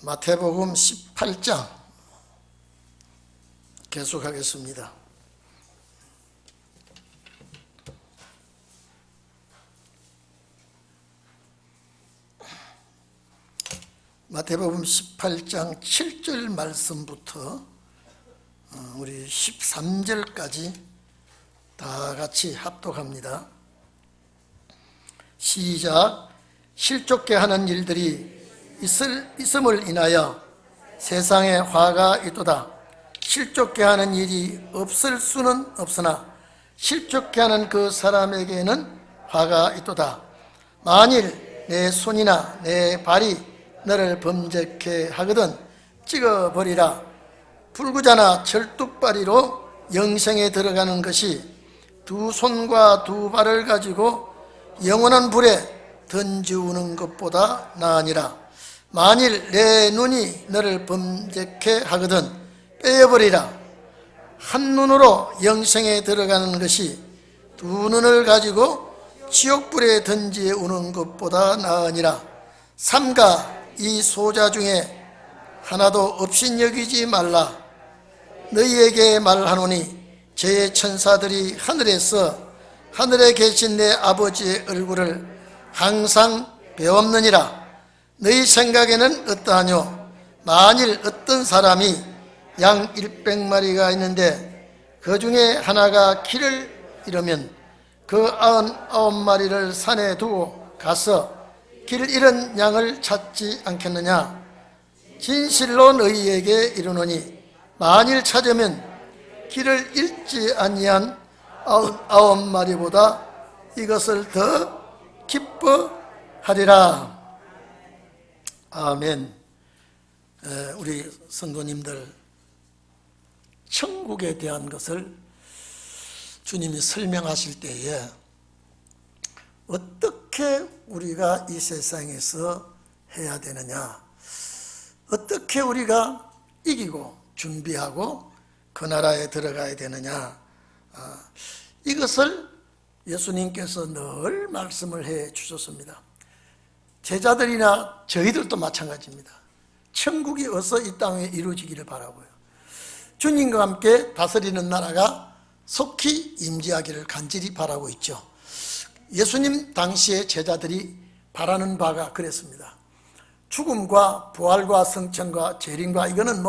마태복음 18장 계속하겠습니다. 마태복음 18장 7절 말씀부터 우리 13절까지 다 같이 합독합니다. 시작. 실족케 하는 일들이 있음을 인하여 세상에 화가 있도다. 실족케 하는 일이 없을 수는 없으나 실족케 하는 그 사람에게는 화가 있도다. 만일 내 손이나 내 발이 너를 범죄케 하거든 찍어버리라. 불구자나 철뚝발이로 영생에 들어가는 것이 두 손과 두 발을 가지고 영원한 불에 던지우는 것보다 나으니라. 만일 내 눈이 너를 범죄케 하거든 빼어버리라. 한 눈으로 영생에 들어가는 것이 두 눈을 가지고 지옥불에 던지우는 것보다 나으니라. 삼가 이 소자 중에 하나도 업신여기지 말라. 너희에게 말하노니 제 천사들이 하늘에 계신 내 아버지의 얼굴을 항상 배웠느니라. 너희 생각에는 어떠하뇨? 만일 어떤 사람이 양 100마리가 있는데 그 중에 하나가 길을 잃으면 그 99마리를 산에 두고 가서 길 잃은 양을 찾지 않겠느냐? 진실로 너희에게 이르노니 만일 찾으면 길을 잃지 아니한 99마리보다 이것을 더 기뻐하리라. 아멘. 우리 성도님들, 천국에 대한 것을 주님이 설명하실 때에 어떻게 우리가 이 세상에서 해야 되느냐, 어떻게 우리가 이기고 준비하고 그 나라에 들어가야 되느냐, 이것을 예수님께서 늘 말씀을 해 주셨습니다. 제자들이나 저희들도 마찬가지입니다. 천국이 어서 이 땅에 이루어지기를 바라고요. 주님과 함께 다스리는 나라가 속히 임재하기를 간절히 바라고 있죠. 예수님 당시의 제자들이 바라는 바가 그랬습니다. 죽음과 부활과 성천과 재림과 이거는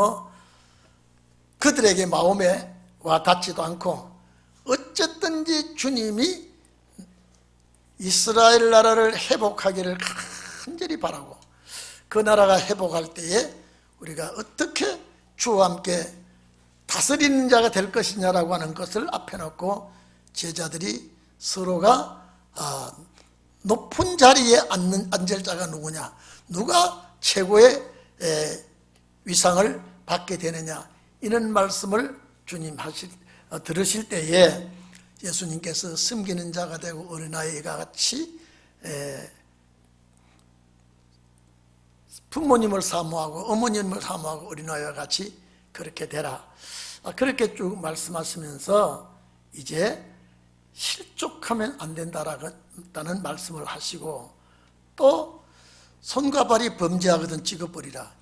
그들에게 마음에 와 닿지도 않고, 어쨌든지 주님이 이스라엘 나라를 회복하기를 간절히 바라고, 그 나라가 회복할 때에 우리가 어떻게 주와 함께 다스리는 자가 될 것이냐라고 하는 것을 앞에 놓고 제자들이 서로가 높은 자리에 앉을 자가 누구냐, 누가 최고의 위상을 받게 되느냐, 이런 말씀을 주님 들으실 때에 예수님께서 섬기는 자가 되고 어린아이가 같이 부모님을 사모하고 어머님을 사모하고 어린아이와 같이 그렇게 되라. 그렇게 쭉 말씀하시면서 이제 실족하면 안 된다는 말씀을 하시고, 또 손과 발이 범죄하거든 찍어버리라.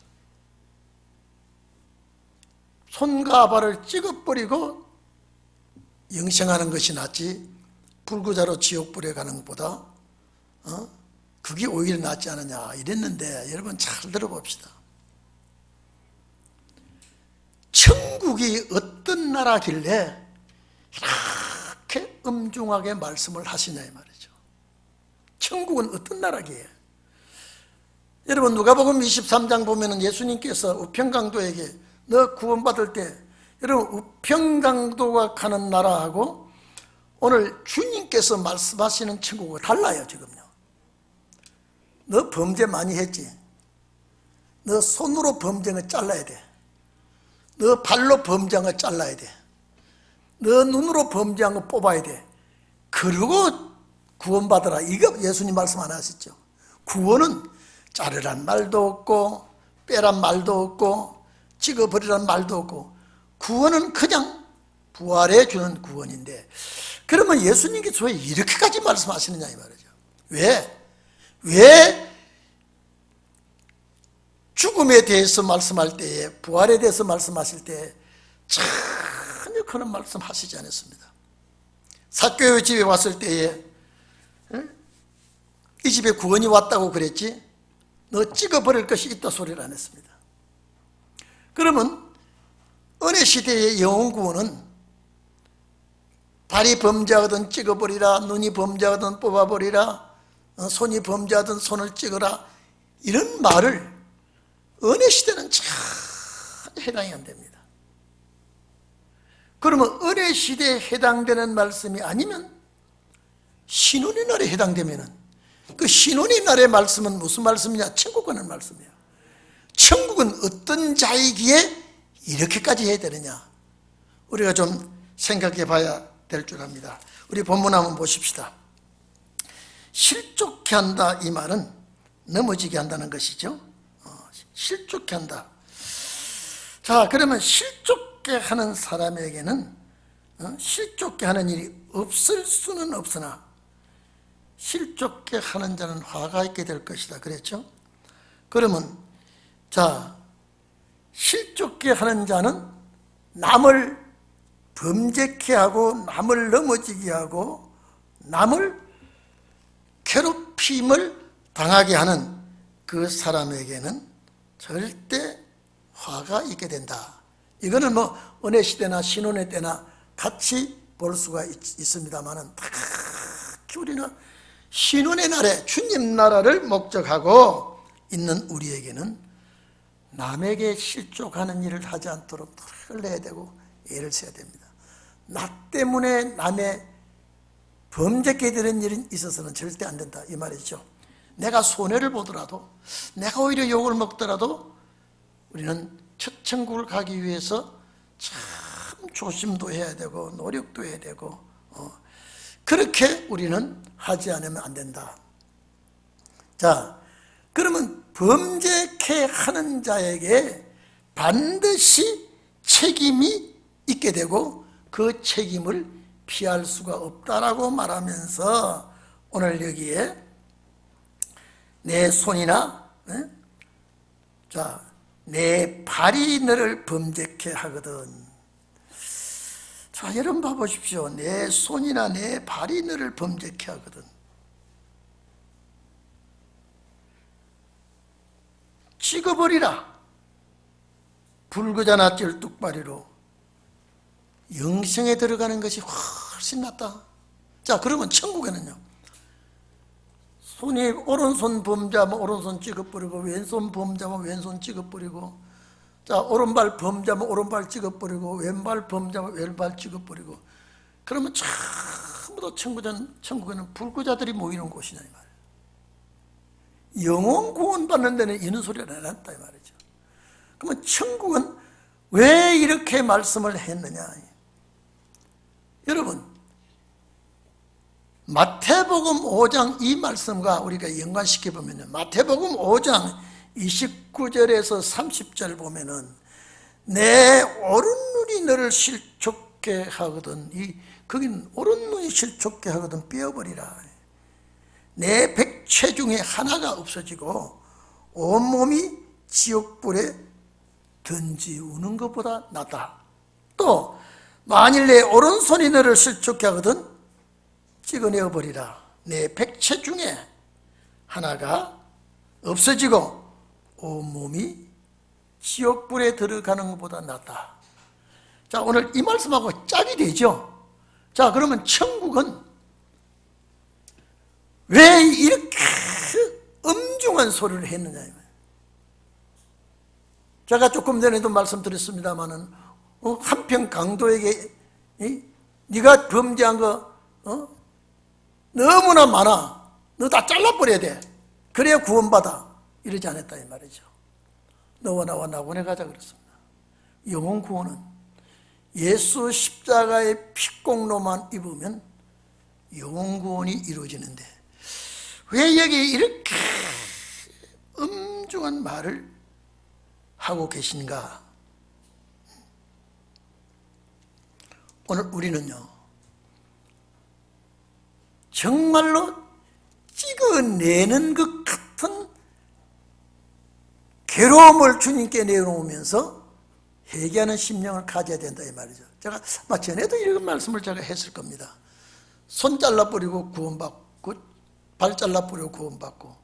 손과 발을 찍어버리고 영생하는 것이 낫지 불구자로 지옥불에 가는 것보다 그게 오히려 낫지 않느냐 이랬는데, 여러분 잘 들어봅시다. 천국이 어떤 나라길래 이렇게 엄중하게 말씀을 하시냐 이 말이죠. 천국은 어떤 나라기에? 여러분 누가복음 23장 보면은 예수님께서 우평강도에게 너 구원받을 때, 여러분 우평강도가 가는 나라하고 오늘 주님께서 말씀하시는 천국은 달라요. 지금요, 너 범죄 많이 했지? 너 손으로 범죄한 거 잘라야 돼. 너 발로 범죄한 거 잘라야 돼. 너 눈으로 범죄한 거 뽑아야 돼. 그러고 구원받으라. 이거 예수님 말씀 안 하셨죠? 구원은 자르란 말도 없고 빼란 말도 없고 찍어버리란 말도 없고, 구원은 그냥 부활해 주는 구원인데, 그러면 예수님께서 왜 이렇게까지 말씀하시느냐 이 말이죠. 왜 죽음에 대해서 말씀할 때에, 부활에 대해서 말씀하실 때에 전혀 그런 말씀 하시지 않았습니다. 삭개오의 집에 왔을 때에 이 집에 구원이 왔다고 그랬지 너 찍어버릴 것이 있다 소리를 안 했습니다. 그러면 은혜 시대의 영혼 구원은 발이 범죄하거든 찍어버리라, 눈이 범죄하거든 뽑아버리라, 손이 범죄하든 손을 찍어라, 이런 말을 은혜 시대는 전혀 해당이 안 됩니다. 그러면 은혜 시대에 해당되는 말씀이 아니면 신혼의 날에 해당되면은 그 신혼의 날의 말씀은 무슨 말씀이냐? 천국 가는 말씀이에요. 천국은 어떤 자이기에 이렇게까지 해야 되느냐? 우리가 좀 생각해 봐야 될 줄 압니다. 우리 본문 한번 보십시다. 실족케 한다, 이 말은 넘어지게 한다는 것이죠. 실족케 한다. 자, 그러면 실족케 하는 사람에게는 실족케 하는 일이 없을 수는 없으나 실족케 하는 자는 화가 있게 될 것이다 그랬죠. 그러면 자, 실족케 하는 자는 남을 범죄케 하고 남을 넘어지게 하고 남을 괴롭힘을 당하게 하는 그 사람에게는 절대 화가 있게 된다. 이거는 뭐 은혜 시대나 신혼의 때나 같이 볼 수가 있습니다만은 특히 우리는 신혼의 날에 주님 나라를 목적하고 있는 우리에게는 남에게 실족하는 일을 하지 않도록 털을 내야 되고 애를 써야 됩니다. 나 때문에 남의 범죄케 되는 일이 있어서는 절대 안 된다, 이 말이죠. 내가 손해를 보더라도, 내가 오히려 욕을 먹더라도 우리는 첫 천국을 가기 위해서 참 조심도 해야 되고 노력도 해야 되고 그렇게 우리는 하지 않으면 안 된다. 자, 그러면 범죄케 하는 자에게 반드시 책임이 있게 되고 그 책임을 피할 수가 없다라고 말하면서 오늘 여기에 내 손이나 자, 내 발이 너를 범죄케 하거든. 자, 여러분 봐보십시오. 내 손이나 내 발이 너를 범죄케 하거든. 찍어버리라. 불구자 낫질 뚝바리로. 영생에 들어가는 것이 훨씬 낫다. 자, 그러면 천국에는요, 손이 오른손 범죄하면 오른손 찍어버리고 왼손 범죄하면 왼손 찍어버리고, 자, 오른발 범죄하면 오른발 찍어버리고 왼발 범죄하면 왼발 찍어버리고, 그러면 전부 다 천국에는 불구자들이 모이는 곳이냐 이 말이에요. 영혼 구원받는 데는 이런 소리가 안 났다 이 말이죠. 그러면 천국은 왜 이렇게 말씀을 했느냐? 여러분, 마태복음 5장 이 말씀과 우리가 연관시켜보면 마태복음 5장 29절에서 30절 보면은 내 오른눈이 너를 실족케 하거든, 거기는 오른눈이 실족케 하거든 빼어버리라. 내 백체 중에 하나가 없어지고 온몸이 지옥불에 던지우는 것보다 낫다. 또 만일 내 오른손이 너를 실족케 하거든 찍어내어 버리라. 내 백체 중에 하나가 없어지고 온몸이 지옥불에 들어가는 것보다 낫다. 자, 오늘 이 말씀하고 짝이 되죠. 자, 그러면 천국은 왜 이렇게 엄중한 소리를 했느냐. 제가 조금 전에도 말씀드렸습니다마는 한평 강도에게 네가 범죄한 거 너무나 많아, 너 다 잘라버려야 돼, 그래야 구원받아, 이러지 않았다 이 말이죠. 너와 나와 낙원에 가자 그랬습니다. 영혼 구원은 예수 십자가의 피공로만 입으면 영혼 구원이 이루어지는데 왜 여기 이렇게 엄중한 말을 하고 계신가? 오늘 우리는요, 정말로 찍어내는 것 같은 괴로움을 주님께 내놓으면서 회개하는 심령을 가져야 된다 이 말이죠. 제가 아마 전에도 이런 말씀을 제가 했을 겁니다. 손 잘라버리고 구원받고, 발 잘라버리고 구원받고,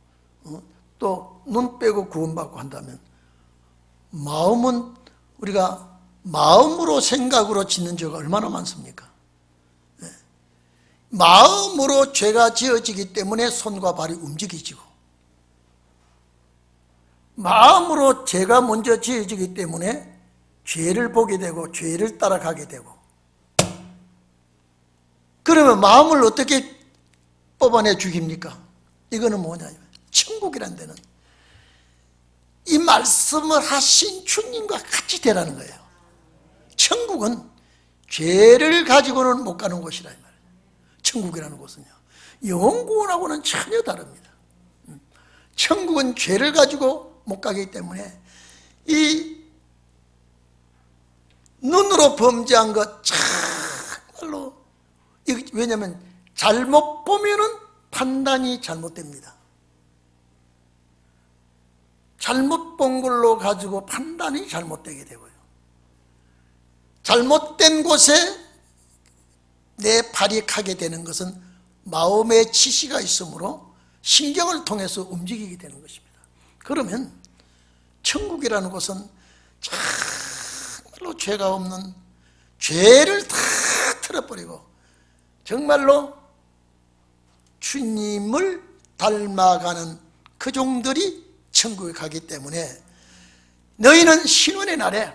또 눈 빼고 구원받고 한다면, 마음은 우리가 마음으로 생각으로 짓는 죄가 얼마나 많습니까? 네. 마음으로 죄가 지어지기 때문에 손과 발이 움직이지고, 마음으로 죄가 먼저 지어지기 때문에 죄를 보게 되고 죄를 따라가게 되고, 그러면 마음을 어떻게 뽑아내 죽입니까? 이거는 뭐냐, 천국이란 데는 이 말씀을 하신 주님과 같이 되라는 거예요. 천국은 죄를 가지고는 못 가는 곳이라 이 말이에요. 천국이라는 곳은요, 영혼구원하고는 전혀 다릅니다. 천국은 죄를 가지고 못 가기 때문에 이 눈으로 범죄한 것 정말로, 왜냐하면 잘못 보면은 판단이 잘못됩니다. 잘못 본 걸로 가지고 판단이 잘못되게 되고요, 잘못된 곳에 내 발이 가게 되는 것은 마음의 지시가 있으므로 신경을 통해서 움직이게 되는 것입니다. 그러면 천국이라는 곳은 정말로 죄가 없는, 죄를 다 틀어버리고 정말로 주님을 닮아가는 그 종들이 천국에 가기 때문에, 너희는 신혼의 날에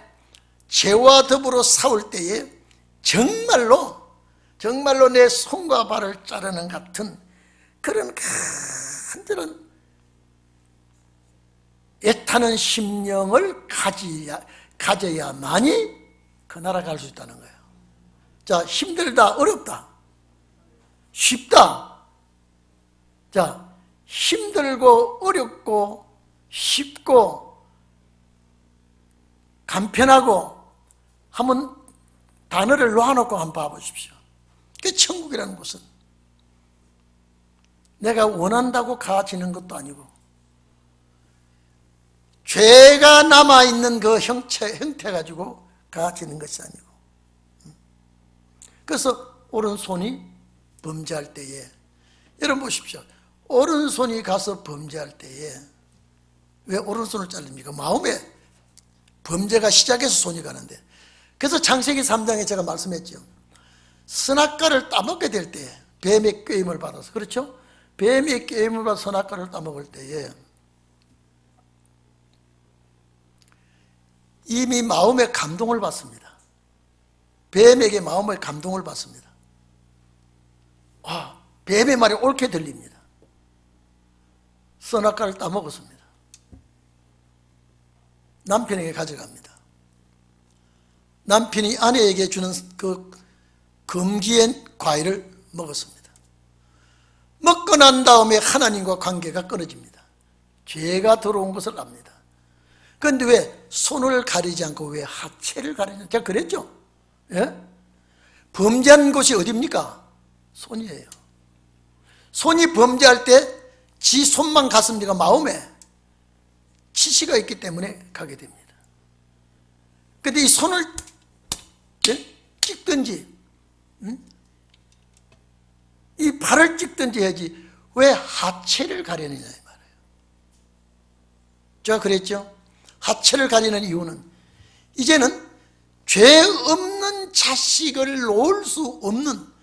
죄와 더불어 싸울 때에 정말로 내 손과 발을 자르는 같은 그런 간절한 애타는 심령을 가져야만이 그 나라 갈 수 있다는 거예요. 자, 힘들다, 어렵다, 쉽다. 자, 힘들고 어렵고 쉽고 간편하고 한번 단어를 놓아놓고 한번 봐보십시오. 그 천국이라는 곳은 내가 원한다고 가지는 것도 아니고, 죄가 남아있는 그 형태 가지고 가지는 것이 아니고, 그래서 오른손이 범죄할 때에, 여러분 보십시오. 오른손이 가서 범죄할 때에 왜 오른손을 자릅니까? 마음에 범죄가 시작해서 손이 가는데, 그래서 창세기 3장에 제가 말씀했죠. 선악과를 따먹게 될 때 뱀의 꾀임을 받아서, 그렇죠? 뱀의 꾀임을 받아서 선악과를 따먹을 때에 이미 마음의 감동을 받습니다. 뱀에게 마음의 감동을 받습니다. 뱀의 말이 옳게 들립니다. 선악과를 따먹었습니다. 남편에게 가져갑니다. 남편이 아내에게 주는 그 금기의 과일을 먹었습니다. 먹고 난 다음에 하나님과 관계가 끊어집니다. 죄가 들어온 것을 압니다. 그런데 왜 손을 가리지 않고 왜 하체를 가리냐? 제가 그랬죠. 예? 범죄한 곳이 어디입니까? 손이에요. 손이 범죄할 때 지 손만 갔습니까? 마음에 치시가 있기 때문에 가게 됩니다. 그런데 이 손을 찍든지 이 발을 찍든지 해야지 왜 하체를 가리느냐 이 말이에요. 제가 그랬죠. 하체를 가리는 이유는 이제는 죄 없는 자식을 놓을 수 없는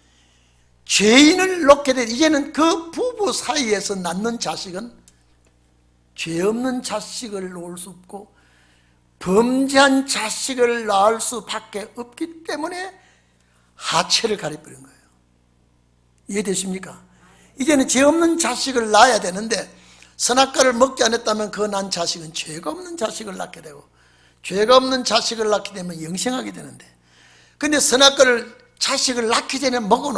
죄인을 놓게 된, 이제는 그 부부 사이에서 낳는 자식은 죄 없는 자식을 놓을 수 없고 범죄한 자식을 낳을 수밖에 없기 때문에 하체를 가려버린 거예요. 이해되십니까? 이제는 죄 없는 자식을 낳아야 되는데, 선악과를 먹지 않았다면 그 난 자식은 죄가 없는 자식을 낳게 되고, 죄가 없는 자식을 낳게 되면 영생하게 되는데, 근데 선악과를 자식을 낳기 전에 먹고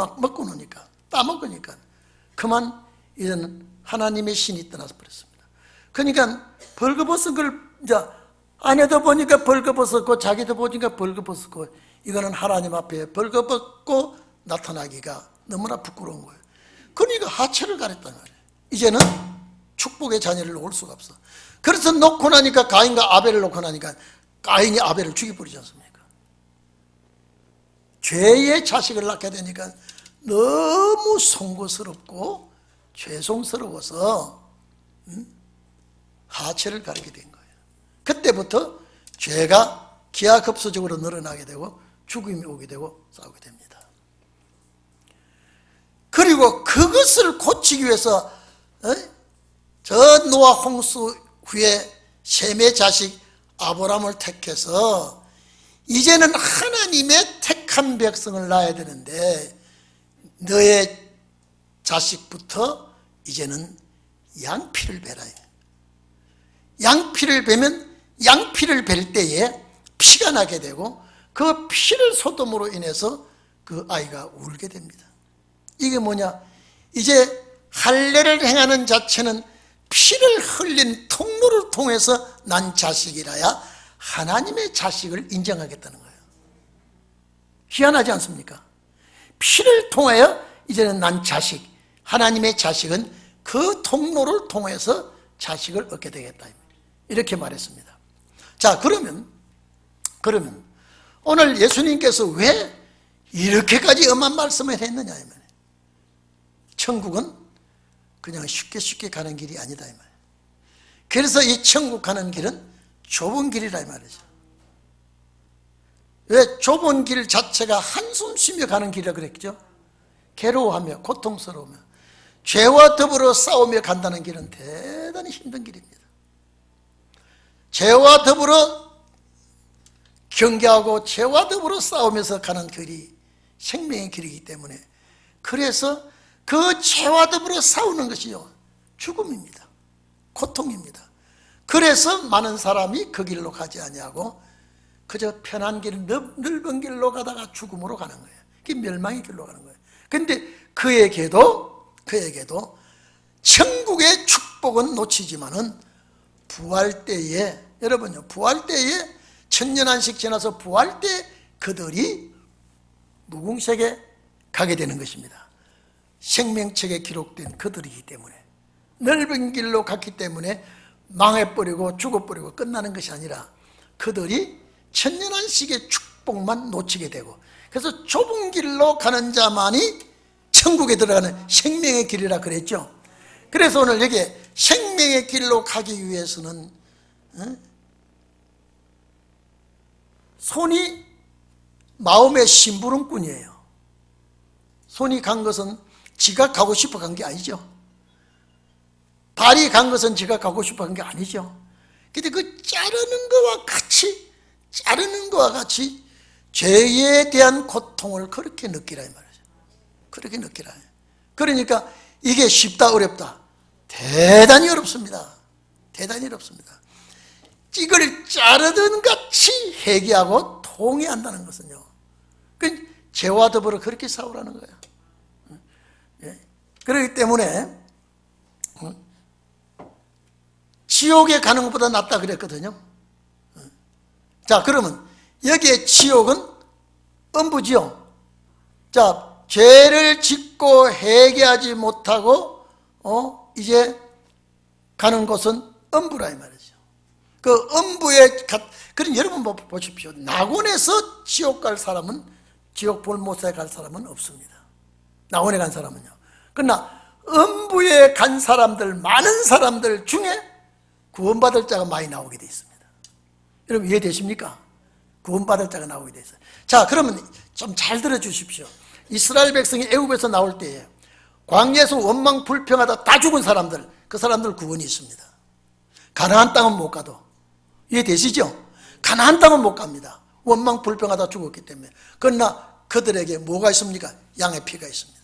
노니까, 따먹으니까 그만 이제는 하나님의 신이 떠나서 버렸습니다. 그러니까 벌거벗은 걸 이제 아내도 보니까 벌거벗었고 자기도 보니까 벌거벗었고, 이거는 하나님 앞에 벌거벗고 나타나기가 너무나 부끄러운 거예요. 그러니까 하체를 가렸단 말이에요. 이제는 축복의 자녀를 놓을 수가 없어. 그래서 놓고 나니까 가인과 아벨을 놓고 나니까 가인이 아벨을 죽여버리지 않습니까? 죄의 자식을 낳게 되니까 너무 송구스럽고 죄송스러워서 하체를 가리게 된 거예요. 그때부터 죄가 기하급수적으로 늘어나게 되고 죽음이 오게 되고 싸우게 됩니다. 그리고 그것을 고치기 위해서 저 노아 홍수 후에 셈의 자식 아브라함을 택해서 이제는 하나님의 택한 백성을 낳아야 되는데 너의 자식부터 이제는 양피를 베라. 양피를 베면 양피를 벨 때에 피가 나게 되고 그 피를 소돔으로 인해서 그 아이가 울게 됩니다. 이게 뭐냐? 이제 할례를 행하는 자체는 피를 흘린 통로를 통해서 난 자식이라야 하나님의 자식을 인정하겠다는 거예요. 희한하지 않습니까? 피를 통하여 이제는 난 자식, 하나님의 자식은 그 통로를 통해서 자식을 얻게 되겠다, 이렇게 말했습니다. 자, 그러면 오늘 예수님께서 왜 이렇게까지 엄한 말씀을 했느냐 이 말이에요. 천국은 그냥 쉽게 가는 길이 아니다 이 말이에요. 그래서 이 천국 가는 길은 좁은 길이라 이 말이죠. 왜 좁은 길 자체가 한숨 쉬며 가는 길이라 그랬죠? 괴로워하며 고통스러우며 죄와 더불어 싸우며 간다는 길은 대단히 힘든 길입니다. 죄와 더불어 경계하고 죄와 더불어 싸우면서 가는 길이 생명의 길이기 때문에 그래서 그 죄와 더불어 싸우는 것이요 죽음입니다. 고통입니다. 그래서 많은 사람이 그 길로 가지 아니하고 그저 편한 길, 넓은 길로 가다가 죽음으로 가는 거예요. 그게 멸망의 길로 가는 거예요. 그런데 그에게도 천국의 축복은 놓치지만은 부활 때에, 여러분요, 부활 때에 천년안식 지나서 부활 때 그들이 무궁색에 가게 되는 것입니다. 생명책에 기록된 그들이기 때문에, 넓은 길로 갔기 때문에 망해버리고 죽어버리고 끝나는 것이 아니라 그들이 천년안식의 축복만 놓치게 되고, 그래서 좁은 길로 가는 자만이 천국에 들어가는 생명의 길이라 그랬죠. 그래서 오늘 여기에 생명의 길로 가기 위해서는 손이 마음의 심부름꾼이에요. 손이 간 것은 지가 가고 싶어 간 게 아니죠. 발이 간 것은 지가 가고 싶어 간 게 아니죠. 근데 그 자르는 거와 같이 죄에 대한 고통을 그렇게 느끼라 이 말이죠. 그렇게 느끼라. 그러니까 이게 쉽다 어렵다? 대단히 어렵습니다. 대단히 어렵습니다. 이걸 자르던 같이 회개하고 통회한다는 것은요, 그 죄와 더불어 그렇게 싸우라는 거예요. 그렇기 때문에 지옥에 가는 것보다 낫다 그랬거든요. 자, 그러면 여기에 지옥은 음부지요. 자, 죄를 짓고 회개하지 못하고 이제 가는 곳은 음부라 이 말이죠. 그 음부에 그럼 여러분 보십시오. 낙원에서 지옥 갈 사람은, 지옥 불못에 갈 사람은 없습니다. 낙원에 간 사람은요. 그러나 음부에 간 사람들, 많은 사람들 중에 구원받을 자가 많이 나오게 되어 있습니다. 여러분 이해되십니까? 구원받을 자가 나오게 되어 있어요. 자, 그러면 좀 잘 들어주십시오. 이스라엘 백성이 애굽에서 나올 때에 광야에서 원망 불평하다 다 죽은 사람들, 그 사람들 구원이 있습니다. 가나안 땅은 못 가도. 이해되시죠? 가나안 땅은 못 갑니다. 원망 불평하다 죽었기 때문에. 그러나 그들에게 뭐가 있습니까? 양의 피가 있습니다.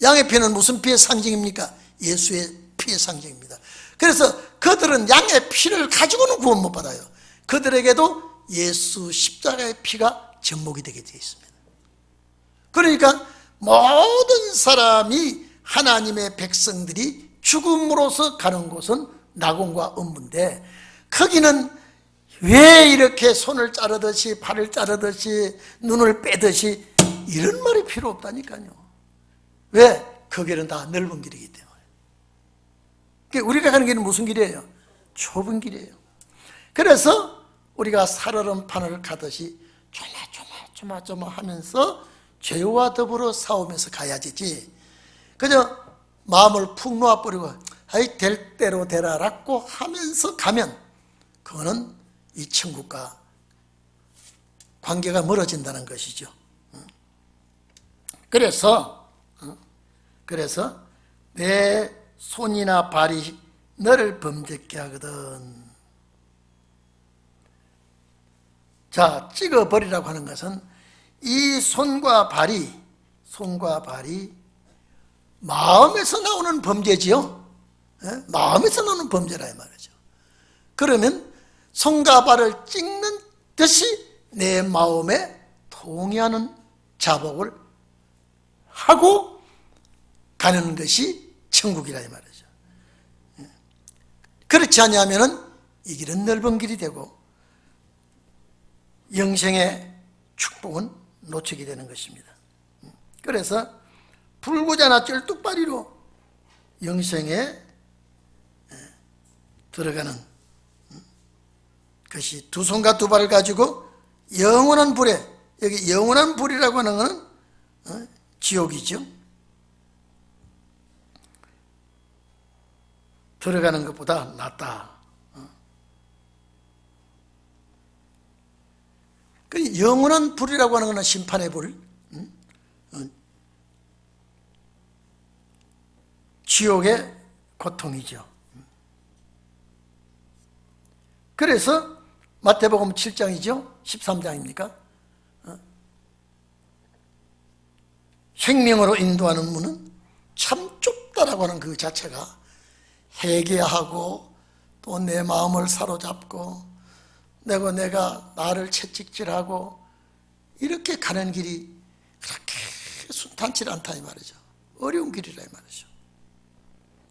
양의 피는 무슨 피의 상징입니까? 예수의 피의 상징입니다. 그래서 그들은 양의 피를 가지고는 구원 못 받아요. 그들에게도 예수 십자가의 피가 접목이 되게 되어 있습니다. 그러니까 모든 사람이, 하나님의 백성들이 죽음으로서 가는 곳은 낙원과 음부인데, 거기는 왜 이렇게 손을 자르듯이 발을 자르듯이 눈을 빼듯이 이런 말이 필요 없다니까요. 왜? 그 길은 다 넓은 길이기 때문에. 우리가 가는 길은 무슨 길이에요? 좁은 길이에요. 그래서 우리가 살얼음판을 가듯이 조마조마 하면서 죄와 더불어 싸우면서 가야 되지, 그저 마음을 푹 놓아버리고 아이 될 대로 되라라고 하면서 가면 그거는 이 천국과 관계가 멀어진다는 것이죠. 그래서 내 손이나 발이 너를 범죄케 하거든. 자, 찍어버리라고 하는 것은 이 손과 발이 마음에서 나오는 범죄지요. 마음에서 나오는 범죄라 이 말이죠. 그러면 손과 발을 찍는 듯이 내 마음에 동의하는 자복을 하고 가는 것이 천국이라 이 말이죠. 그렇지 않으면 이 길은 넓은 길이 되고 영생의 축복은 놓치게 되는 것입니다. 그래서 불구자나 쩔뚝발이로 영생에 들어가는 것이 두 손과 두 발을 가지고 영원한 불에, 여기 영원한 불이라고 하는 것은 지옥이죠. 들어가는 것보다 낫다. 그 영원한 불이라고 하는 것은 심판의 불, 지옥의 고통이죠. 그래서 마태복음 7장이죠. 13장입니까? 생명으로 인도하는 문은 참 좁다라고 하는 그 자체가 회개하고 또 내 마음을 사로잡고 내가 나를 채찍질하고 이렇게 가는 길이 그렇게 순탄치 않다 이 말이죠. 어려운 길이라 이 말이죠.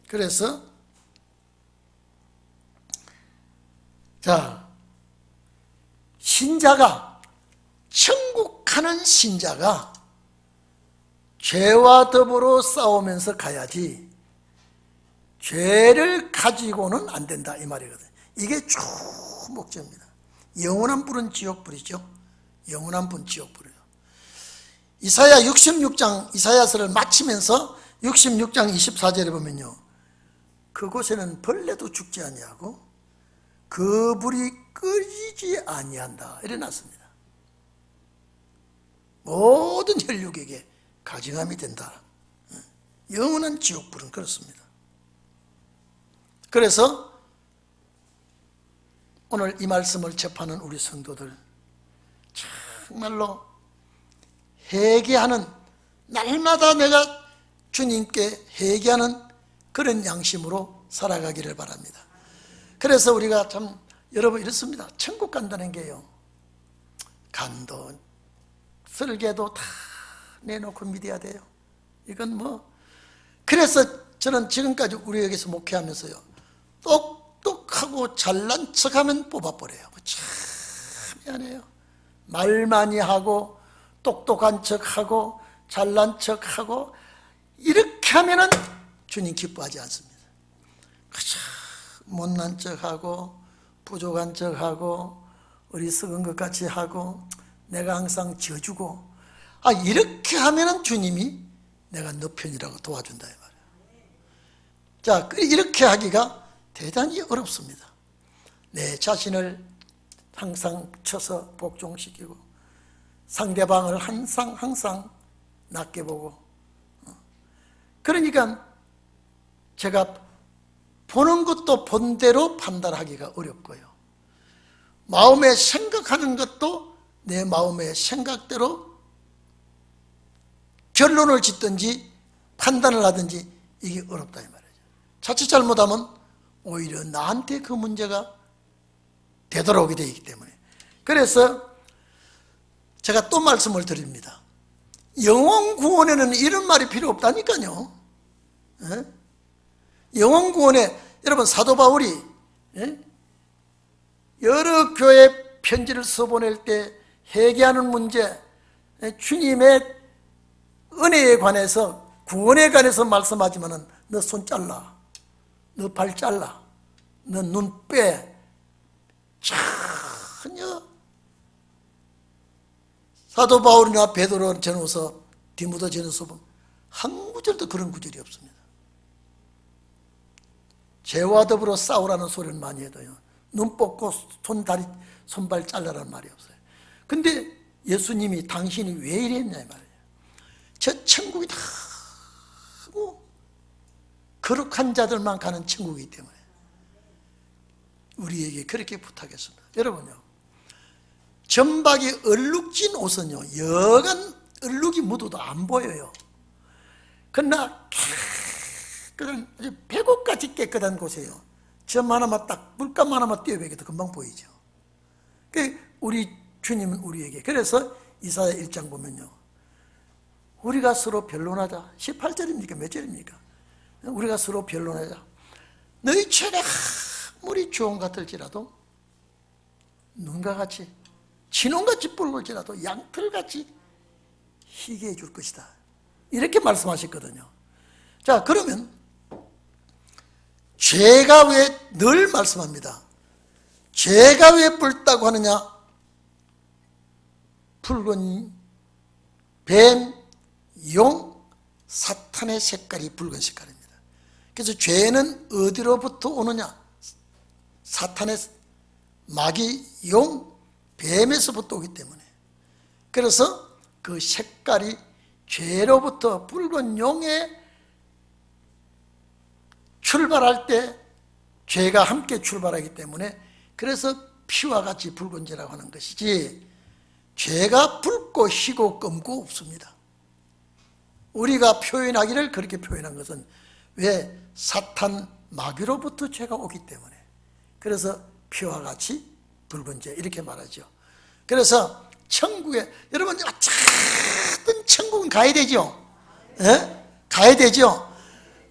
그래서 자, 신자가, 천국 가는 신자가 죄와 더불어 싸우면서 가야지 죄를 가지고는 안 된다 이 말이거든요. 이게 쭉 목적입니다. 영원한 불은 지옥불이죠. 영원한 불은 지옥불이에요. 이사야 66장 이사야서를 마치면서 66장 24절에 보면요, 그곳에는 벌레도 죽지 아니하고 그 불이 꺼지지 아니한다 이래 놨습니다. 모든 혈육에게 가증함이 된다. 영원한 지옥불은 그렇습니다. 그래서 오늘 이 말씀을 접하는 우리 성도들 정말로 회개하는, 날마다 내가 주님께 회개하는 그런 양심으로 살아가기를 바랍니다. 그래서 우리가 참 여러분 이렇습니다. 천국 간다는 게요, 간도 설계도 다 내놓고 믿어야 돼요. 이건 뭐, 그래서 저는 지금까지 우리 여기서 목회하면서요, 똑똑하고 잘난 척하면 뽑아버려요. 참 미안해요. 말 많이 하고 똑똑한 척하고 잘난 척하고 이렇게 하면은 주님 기뻐하지 않습니다. 그저 못난 척하고 부족한 척하고 어리석은 것 같이 하고 내가 항상 져주고, 이렇게 하면은 주님이 내가 너 편이라고 도와준다 이 말이에요. 자, 이렇게 하기가 대단히 어렵습니다. 내 자신을 항상 쳐서 복종시키고 상대방을 항상 낮게 보고, 그러니까 제가 보는 것도 본 대로 판단하기가 어렵고요, 마음에 생각하는 것도 내 마음의 생각대로 결론을 짓든지 판단을 하든지 이게 어렵다 이 말이죠. 자칫 잘못하면 오히려 나한테 그 문제가 되돌아오게 되기 때문에. 그래서 제가 또 말씀을 드립니다. 영혼 구원에는 이런 말이 필요 없다니까요. 영혼 구원에 여러분 사도 바울이 여러 교회 편지를 써보낼 때 회개하는 문제, 주님의 은혜에 관해서 구원에 관해서 말씀하지만은 너 손 잘라, 너 발 잘라, 너 눈 빼. 전혀 사도 바울이나 베드로 전후서, 디모데 전후서 보면 한 구절도 그런 구절이 없습니다. 죄와 더불어 싸우라는 소리는 많이 해도요, 눈 뽑고 손발 잘라라는 말이 없어요. 근데 예수님이 당신이 왜 이랬냐 이 말이에요. 저 천국이 다 거룩한 자들만 가는 천국이기 때문에 우리에게 그렇게 부탁했습니다. 여러분요, 전박이 얼룩진 옷은요, 여간 얼룩이 묻어도 안 보여요. 그러나 깨끗한, 배꼽같이 깨끗한 곳에요, 점 하나만 딱, 물감 하나만 띄어배겨도 금방 보이죠. 우리 주님은 우리에게, 그래서 이사야 1장 보면요, 우리가 서로 변론하자. 18절입니까? 몇 절입니까? 우리가 서로 변론하자. 너희 죄가 아무리 주홍 같을지라도 눈과 같이, 진홍같이 붉을지라도 양털같이 희게 해줄 것이다. 이렇게 말씀하셨거든요. 자, 그러면 죄가 왜, 늘 말씀합니다, 죄가 왜 붉다고 하느냐? 붉은 뱀, 용, 사탄의 색깔이 붉은 색깔입니다. 그래서 죄는 어디로부터 오느냐? 사탄의, 마귀, 용, 뱀에서부터 오기 때문에, 그래서 그 색깔이 죄로부터 붉은 용에 출발할 때 죄가 함께 출발하기 때문에, 그래서 피와 같이 붉은 죄라고 하는 것이지, 죄가 붉고 희고 검고 없습니다. 우리가 표현하기를 그렇게 표현한 것은 왜? 사탄, 마귀로부터 죄가 오기 때문에, 그래서 피와 같이 붉은 죄, 이렇게 말하죠. 그래서 천국에, 여러분 어쨌든 천국은 가야 되죠. 예? 가야 되죠.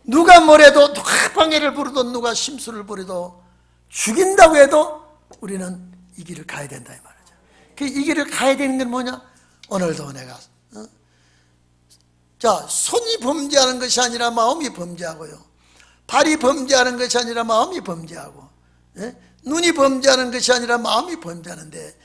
누가 뭐래도, 누가 방해를 부르든 누가 심술을 부려도, 죽인다고 해도 우리는 이 길을 가야 된다 이 말이죠. 이 길을 가야 되는 건 뭐냐? 오늘도 내가 자, 손이 범죄하는 것이 아니라 마음이 범죄하고요, 발이 범죄하는 것이 아니라 마음이 범죄하고, 예? 눈이 범죄하는 것이 아니라 마음이 범죄하는데,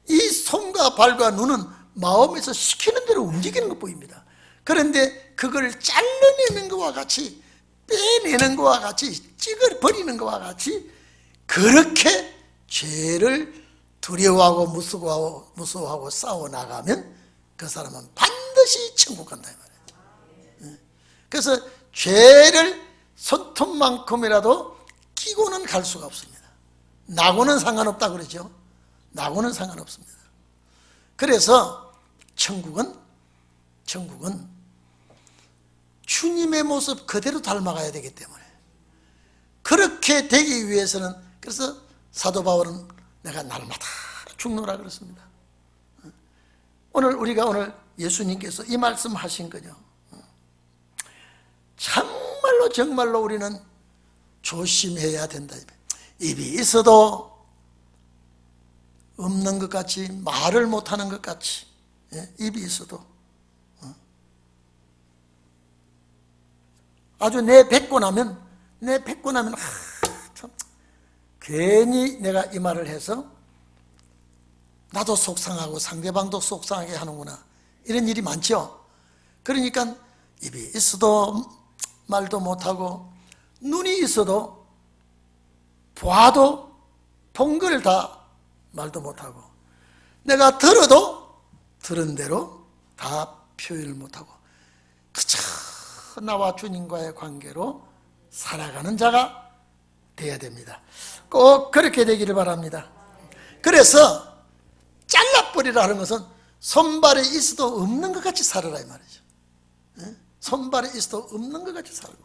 이 손과 발과 눈은 마음에서 시키는 대로 움직이는 것 보입니다. 그런데 그걸 잘라내는 것과 같이, 빼내는 것과 같이, 찍어버리는 것과 같이, 그렇게 죄를 두려워하고 무서워하고 싸워나가면 그 사람은 반드시 천국 간다 이 말이에요. 그래서 죄를 손톱만큼이라도 끼고는 갈 수가 없습니다. 나고는 상관없다 그러죠. 나고는 상관없습니다. 그래서 천국은 주님의 모습 그대로 닮아가야 되기 때문에, 그렇게 되기 위해서는, 그래서 사도 바울은 내가 날마다 죽노라 그랬습니다. 우리가 예수님께서 이 말씀 하신 거죠. 참말로 정말로 우리는 조심해야 된다. 입이 있어도 없는 것 같이, 말을 못하는 것 같이, 입이 있어도 아주 내 뱉고 나면 참 괜히 내가 이 말을 해서 나도 속상하고 상대방도 속상하게 하는구나, 이런 일이 많죠. 그러니까 입이 있어도 말도 못하고, 눈이 있어도 봐도 본 걸 다 말도 못하고, 내가 들어도 들은 대로 다 표현을 못하고, 그저 나와 주님과의 관계로 살아가는 자가 되어야 됩니다. 꼭 그렇게 되기를 바랍니다. 그래서 잘라버리라 하는 것은 손발에 있어도 없는 것 같이 살아라 이 말이죠. 손발에 있어도 없는 것 같이 살고,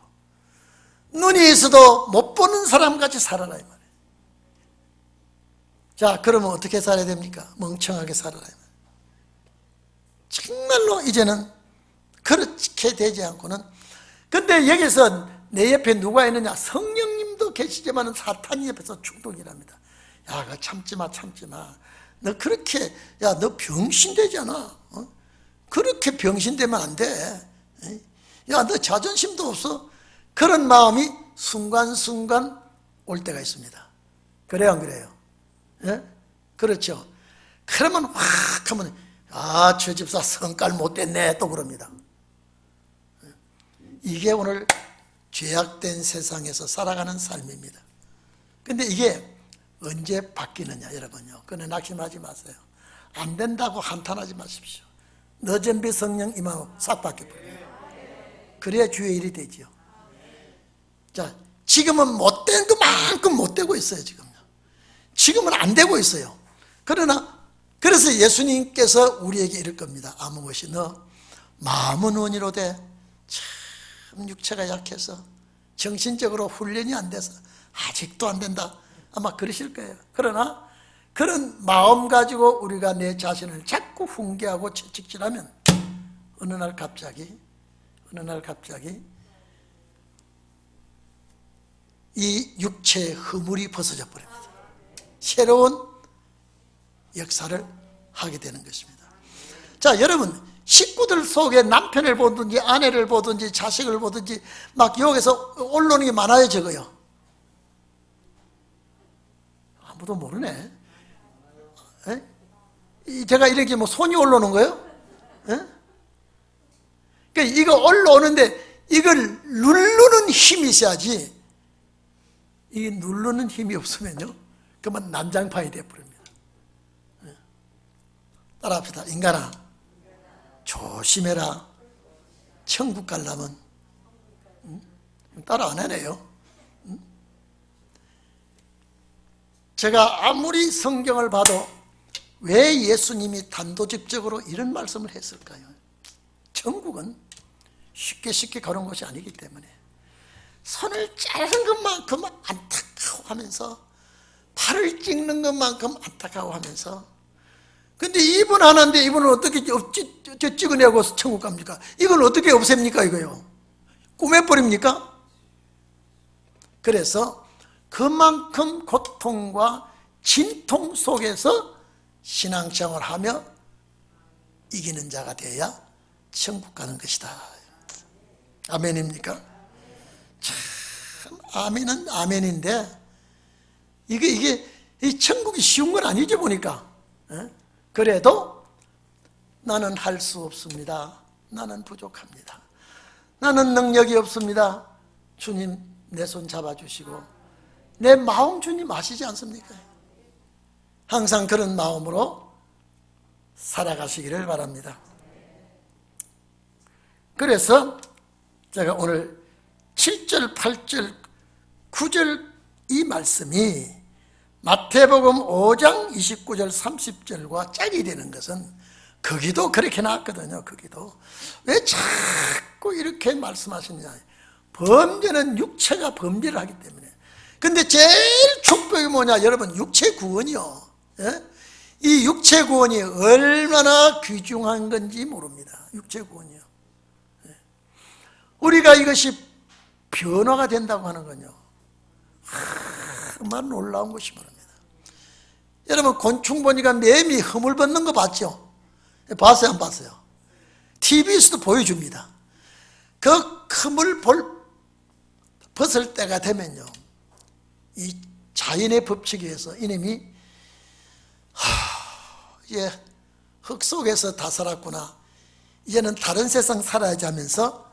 눈이 있어도 못 보는 사람 같이 살아라 이 말이에요. 자, 그러면 어떻게 살아야 됩니까? 멍청하게 살아라 이 말이에요. 정말로 이제는 그렇게 되지 않고는, 근데 여기서 내 옆에 누가 있느냐? 성령님도 계시지만 사탄이 옆에서 충동이랍니다. 야, 그거 참지마. 너 그렇게, 야, 너 병신되잖아. 그렇게 병신되면 안 돼. 야, 너 자존심도 없어. 그런 마음이 순간순간 올 때가 있습니다. 그래요, 안 그래요? 예? 그렇죠. 그러면 확 하면, 아, 저 집사 성깔 못됐네, 또 그럽니다. 이게 오늘 죄악된 세상에서 살아가는 삶입니다. 근데 이게 언제 바뀌느냐, 여러분요. 그는 낙심하지 마세요. 안 된다고 한탄하지 마십시오. 너전비 성령 임하고 싹 바뀌어버려요. 그래야 주의 일이 되지요. 자, 지금은 못된 그만큼 못되고 있어요, 지금요. 지금은 안 되고 있어요. 그래서 예수님께서 우리에게 이럴 겁니다. 아무 것이 너 마음은 원이로되 참 육체가 약해서 정신적으로 훈련이 안 돼서 아직도 안 된다. 아마 그러실 거예요. 그러나 그런 마음 가지고 우리가 내 자신을 자꾸 훈계하고 채찍질하면 어느 날 갑자기 이 육체의 허물이 벗어져 버립니다. 새로운 역사를 하게 되는 것입니다. 자, 여러분, 식구들 속에 남편을 보든지 아내를 보든지 자식을 보든지 막 여기서 올라오는 게 많아요, 적어요? 아무도 모르네. 에? 제가 이렇게 뭐 손이 올라오는 거예요? 에? 그러니까 이거 올라오는데 이걸 누르는 힘이 있어야지. 이 누르는 힘이 없으면요, 그러면 난장판이 되어버립니다. 따라합시다. 인간아, 조심해라. 천국 가려면. 따라 안 하네요. 제가 아무리 성경을 봐도 왜 예수님이 단도직적으로 이런 말씀을 했을까요? 천국은 쉽게 가는 곳이 아니기 때문에 손을 자르는 것만큼 안타까워하면서 팔을 찍는 것만큼 안타까워하면서, 근데 이분 하나인데 이분은 어떻게 찍어내고 천국 갑니까? 이걸 어떻게 없앱니까, 이거요? 꾸며버립니까? 그래서 그만큼 고통과 진통 속에서 신앙생활을 하며 이기는 자가 되어야 천국 가는 것이다. 아멘입니까? 참, 아멘은 아멘인데 이게 이 천국이 쉬운 건 아니죠, 보니까. 그래도 나는 할 수 없습니다. 나는 부족합니다. 나는 능력이 없습니다. 주님, 내 손 잡아주시고 내 마음 주님 아시지 않습니까? 항상 그런 마음으로 살아가시기를 바랍니다. 그래서 제가 오늘 7절, 8절, 9절 이 말씀이 마태복음 5장 29절, 30절과 짝이 되는 것은 거기도 그렇게 나왔거든요. 거기도. 왜 자꾸 이렇게 말씀하시느냐. 범죄는 육체가 범죄를 하기 때문에. 근데 제일 축복이 뭐냐, 여러분, 육체 구원이요. 예? 이 육체 구원이 얼마나 귀중한 건지 모릅니다. 육체 구원이요. 예. 우리가 이것이 변화가 된다고 하는 건요, 정말 놀라운 것이 바랍니다. 여러분, 곤충 보니까 매미 허물 벗는 거 봤죠? 봤어요, 안 봤어요? TV에서도 보여줍니다. 그 허물 벗을 때가 되면요, 이 자연의 법칙에 의해서 이놈이 이제 흙 속에서 다 살았구나, 이제는 다른 세상 살아야지 하면서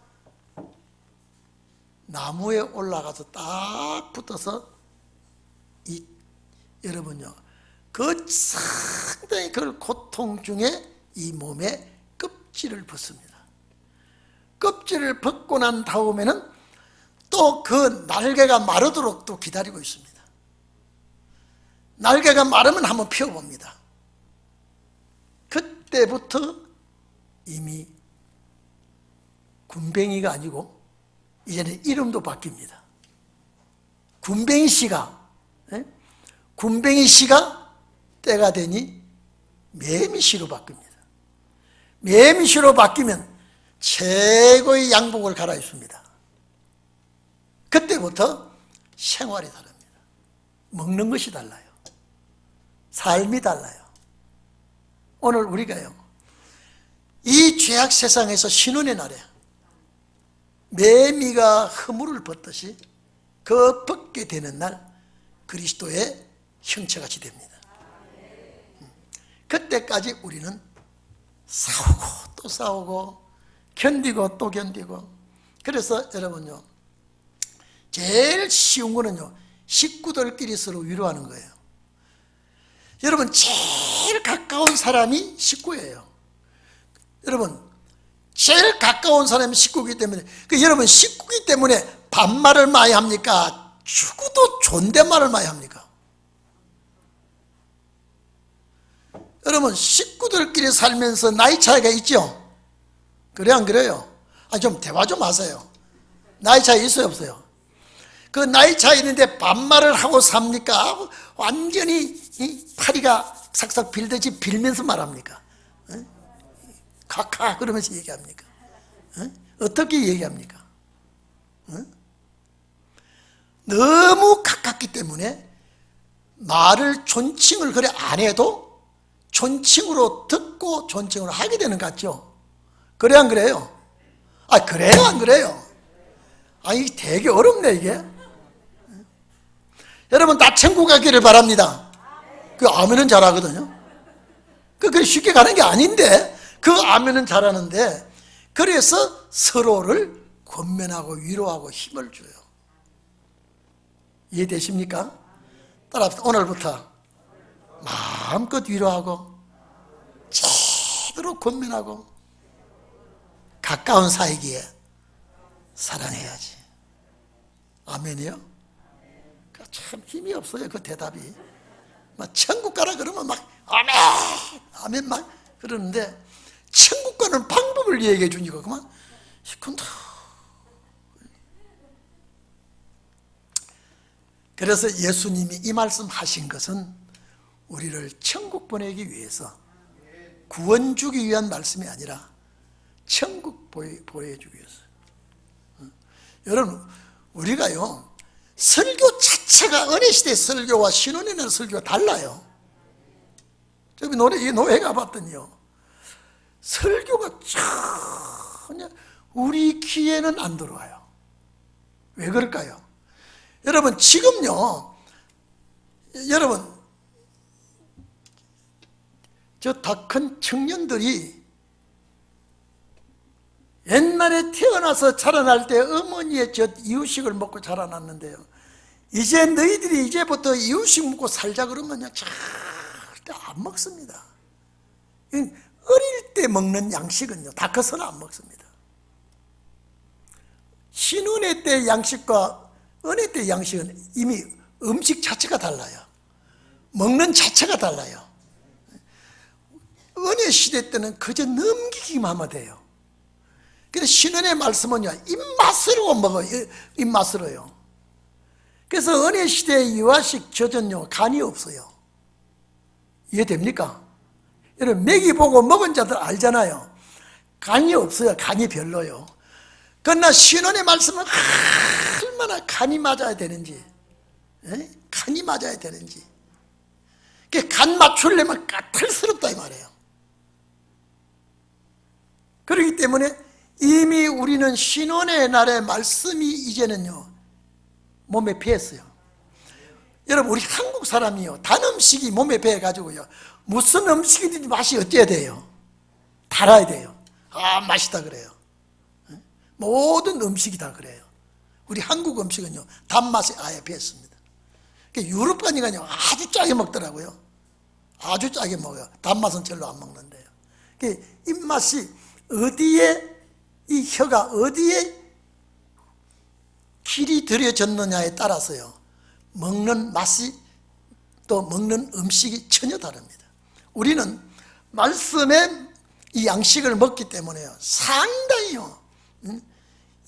나무에 올라가서 딱 붙어서 여러분요, 그 상당히 그 고통 중에 이 몸에 껍질을 벗습니다. 껍질을 벗고 난 다음에는 또 그 날개가 마르도록 또 기다리고 있습니다. 날개가 마르면 한번 펴봅니다. 그때부터 이미 군뱅이가 아니고 이제는 이름도 바뀝니다. 군뱅이 씨가, 군뱅이 씨가 때가 되니 매미 씨로 바뀝니다. 매미 씨로 바뀌면 최고의 양복을 갈아입습니다. 그때부터 생활이 다릅니다. 먹는 것이 달라요. 삶이 달라요. 오늘 우리가요, 이 죄악 세상에서 신혼의 날에 매미가 허물을 벗듯이 그 벗게 되는 날 그리스도의 형체같이 됩니다. 그때까지 우리는 싸우고 또 싸우고 견디고 또 견디고. 그래서 여러분요, 제일 쉬운 거는요, 식구들끼리 서로 위로하는 거예요. 여러분, 제일 가까운 사람이 식구예요. 여러분, 제일 가까운 사람이 식구이기 때문에, 여러분, 식구이기 때문에 반말을 많이 합니까? 죽어도 존댓말을 많이 합니까? 여러분, 식구들끼리 살면서 나이 차이가 있죠? 그래 안 그래요? 좀 대화 좀 하세요. 나이 차이 있어요 없어요? 그 나이 차이 있는데 반말을 하고 삽니까? 완전히 파리가 삭삭 빌듯이 빌면서 말합니까? 카카 그러면서 얘기합니까? 어떻게 얘기합니까? 너무 가깝기 때문에 말을 존칭을 그래 안 해도 존칭으로 듣고 존칭으로 하게 되는 것 같죠? 그래 안 그래요? 그래요 안 그래요? 이게 되게 어렵네 이게. 여러분 다 천국 가기를 바랍니다. 그 아멘은 잘하거든요. 그게 쉽게 가는 게 아닌데 그 아멘은 잘하는데, 그래서 서로를 권면하고 위로하고 힘을 줘요. 이해되십니까? 따라합시다. 오늘부터 마음껏 위로하고 제대로 권면하고 가까운 사이기에 사랑해야지. 아멘이요? 참 힘이 없어요 그 대답이. 막 천국 가라 그러면 막 아멘 아멘 막 그러는데, 천국 가는 방법을 얘기해 주니까 그만 시큰둥. 그래서 예수님이 이 말씀 하신 것은 우리를 천국 보내기 위해서, 구원 주기 위한 말씀이 아니라 천국 보내주기 위해서. 여러분, 우리가요, 설교 자체가 은혜시대 설교와 신혼여행 설교가 달라요. 저기 노예 가봤더니요, 설교가 전혀 우리 귀에는 안 들어와요. 왜 그럴까요? 여러분, 지금요, 여러분, 저 다 큰 청년들이 옛날에 태어나서 자라날 때 어머니의 저 이유식을 먹고 자라났는데요, 이제 너희들이 이제부터 이유식 먹고 살자 그러면요 절대 안 먹습니다. 어릴 때 먹는 양식은요 다 커서는 안 먹습니다. 신은혜 때 양식과 은혜 때 양식은 이미 음식 자체가 달라요. 먹는 자체가 달라요. 은혜 시대 때는 그저 넘기기만 하면 돼요. 그래서 신은혜 말씀은요, 입맛으로 먹어요. 입맛으로요. 그래서 은혜 시대의 유아식 젖은요 간이 없어요. 이해됩니까? 여러분, 먹이 보고 먹은 자들 알잖아요. 간이 없어요. 간이 별로요. 그러나 신은혜 말씀은 얼마나 간이 맞아야 되는지, 간이 맞아야 되는지. 간 맞추려면 까탈스럽다 이 말이에요. 그렇기 때문에 이미 우리는 신혼의 날의 말씀이 이제는요 몸에 배었어요. 여러분, 우리 한국 사람이요, 단 음식이 몸에 배어가지고요, 무슨 음식이든지 맛이 어때야 돼요? 달아야 돼요. 맛있다 그래요. 모든 음식이 다 그래요. 우리 한국 음식은요 단맛이 아예 배었습니다. 유럽 가니까요 아주 짜게 먹더라고요. 아주 짜게 먹어요. 단맛은 별로 안 먹는데요. 입맛이 어디에, 이 혀가 어디에 길이 들여졌느냐에 따라서요 먹는 맛이, 또 먹는 음식이 전혀 다릅니다. 우리는 말씀의 이 양식을 먹기 때문에요 상당히요,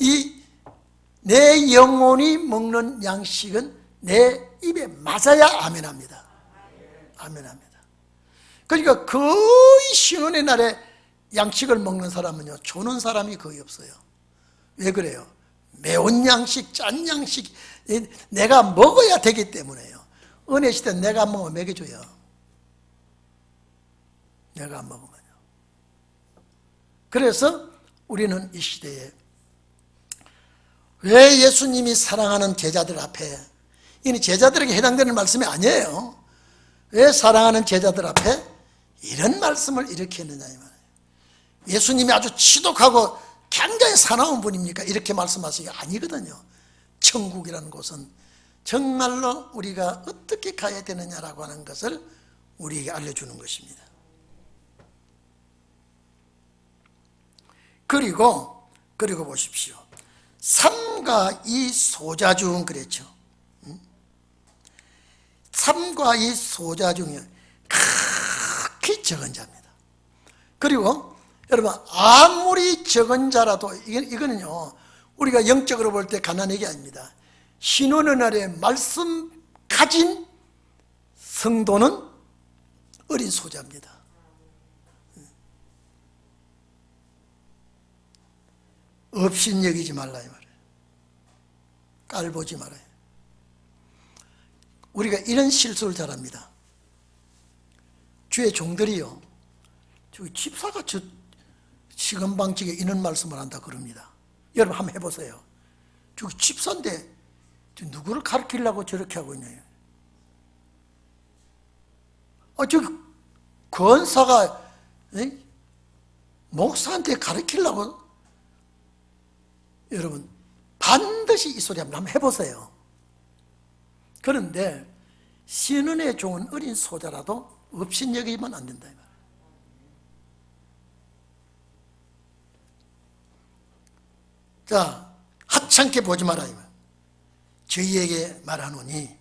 이 내 영혼이 먹는 양식은 내 입에 맞아야 아멘합니다. 아멘합니다. 그러니까 거의 신혼의 날에 양식을 먹는 사람은요 조는 사람이 거의 없어요. 왜 그래요? 매운 양식, 짠 양식 내가 먹어야 되기 때문에요. 은혜 시대 내가 안 먹으면 먹여줘요. 내가 안 먹으면요. 그래서 우리는 이 시대에 왜 예수님이 사랑하는 제자들 앞에, 이는 제자들에게 해당되는 말씀이 아니에요. 왜 사랑하는 제자들 앞에 이런 말씀을 이렇게 했느냐 이 말이에요. 예수님이 아주 지독하고 굉장히 사나운 분입니까? 이렇게 말씀하시기 아니거든요. 천국이라는 곳은 정말로 우리가 어떻게 가야 되느냐라고 하는 것을 우리에게 알려주는 것입니다. 그리고 보십시오. 삼가 이 소자 중 그랬죠. 삼가 이 소자 중에 극히 적은 자입니다. 그리고 여러분, 아무리 적은 자라도 이거는요, 우리가 영적으로 볼 때 가난한 게 아닙니다. 신원의 날에 말씀 가진 성도는 어린 소자입니다. 없인 여기지 말라 이 말이에요. 깔보지 말아요. 우리가 이런 실수를 잘합니다. 주의 종들이요, 저 집사가 저 시건방지게 이런 말씀을 한다 그럽니다. 여러분 한번 해보세요. 저 집사인데 저 누구를 가르치려고 저렇게 하고 있냐. 저기 권사가 목사한테 가르치려고, 여러분 반드시 이 소리 한번 해보세요. 그런데 신은의 종은 어린 소자라도 없인 여기면 안 된다. 자, 하찮게 보지 마라. 저희에게 말하노니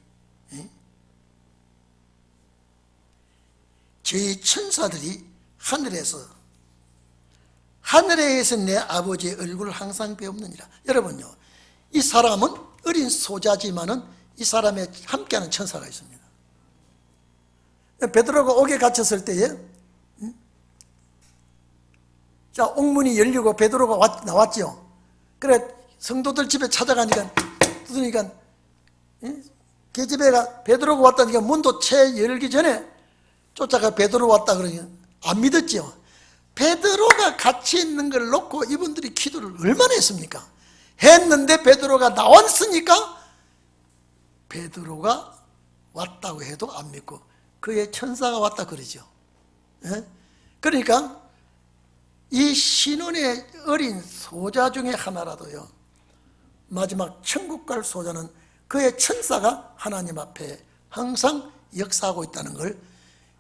저희 천사들이 하늘에 계신 내 아버지의 얼굴을 항상 배우느니라. 여러분요, 이 사람은 어린 소자지만은 이 사람에 함께하는 천사가 있습니다. 베드로가 옥에 갇혔을 때에 자, 옥문이 열리고 베드로가 나왔죠. 그래 성도들 집에 찾아가니까 두드니까 그 집에가 베드로가 왔다니까 문도 채 열기 전에 쫓아가 베드로 왔다 그러니 안 믿었죠. 베드로가 같이 있는 걸 놓고 이분들이 기도를 얼마나 했습니까? 했는데 베드로가 나왔으니까 베드로가 왔다고 해도 안 믿고 그의 천사가 왔다 그러죠. 그러니까 이 신혼의 어린 소자 중에 하나라도요, 마지막 천국 갈 소자는 그의 천사가 하나님 앞에 항상 역사하고 있다는 걸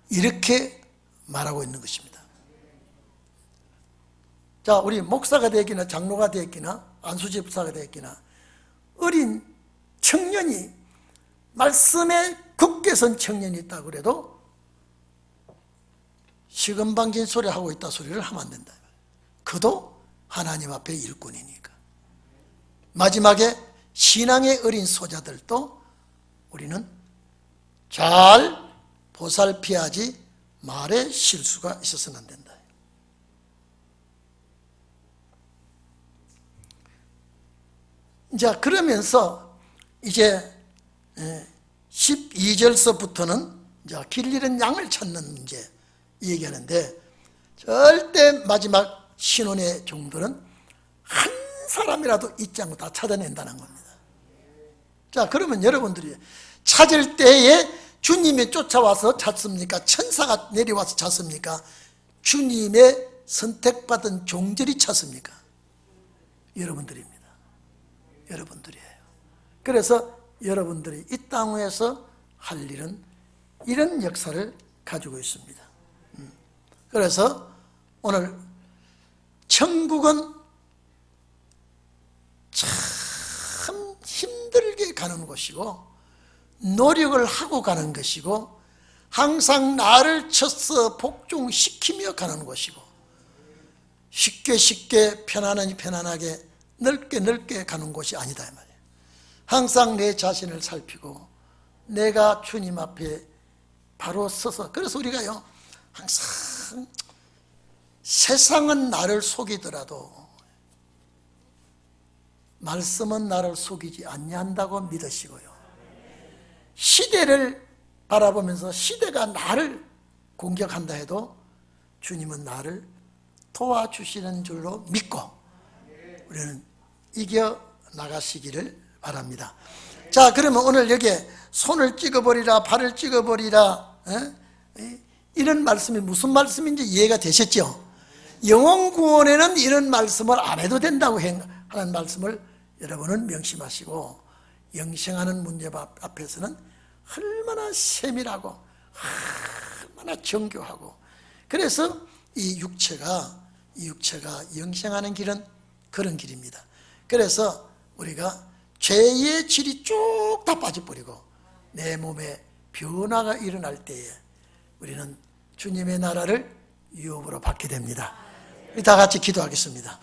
이렇게 말하고 있는 것입니다. 자, 우리 목사가 되었기나 장로가 되었기나 안수집사가 되었기나 어린 청년이 말씀에 굳게 선 청년이 있다고 그래도 시건방진 소리 하고 있다 소리를 하면 안 된다. 그도 하나님 앞에 일꾼이니까. 마지막에 신앙의 어린 소자들도 우리는 잘 보살피하지 말에 실수가 있어서는 안 된다. 자, 그러면서 이제 12절서부터는 길 잃은 양을 찾는 문제 얘기하는데, 절대 마지막 신혼의 종들은 한 사람이라도 잊지 않고 다 찾아낸다는 겁니다. 자, 그러면 여러분들이 찾을 때에 주님이 쫓아와서 찾습니까? 천사가 내려와서 찾습니까? 주님의 선택받은 종들이 찾습니까? 여러분들입니다. 여러분들이에요. 그래서 여러분들이 이 땅에서 할 일은 이런 역사를 가지고 있습니다. 그래서 오늘 천국은 참 힘들게 가는 곳이고 노력을 하고 가는 것이고 항상 나를 쳐서 복종시키며 가는 곳이고 쉽게 편안하게 넓게 가는 곳이 아니다 이 말이에요. 항상 내 자신을 살피고 내가 주님 앞에 바로 서서, 그래서 우리가요 항상 세상은 나를 속이더라도 말씀은 나를 속이지 않는다고 믿으시고요, 시대를 바라보면서 시대가 나를 공격한다 해도 주님은 나를 도와주시는 줄로 믿고 우리는 이겨나가야 나가시기를 바랍니다. 자, 그러면 오늘 여기에 손을 찍어버리라, 발을 찍어버리라, 이런 말씀이 무슨 말씀인지 이해가 되셨죠? 영혼 구원에는 이런 말씀을 안 해도 된다고 하는 말씀을 여러분은 명심하시고, 영생하는 문제 앞에서는 얼마나 세밀하고 얼마나 정교하고, 그래서 이 육체가 영생하는 길은 그런 길입니다. 그래서 우리가 죄의 질이 쭉 다 빠져버리고 내 몸에 변화가 일어날 때에 우리는 주님의 나라를 유업으로 받게 됩니다. 우리 다 같이 기도하겠습니다.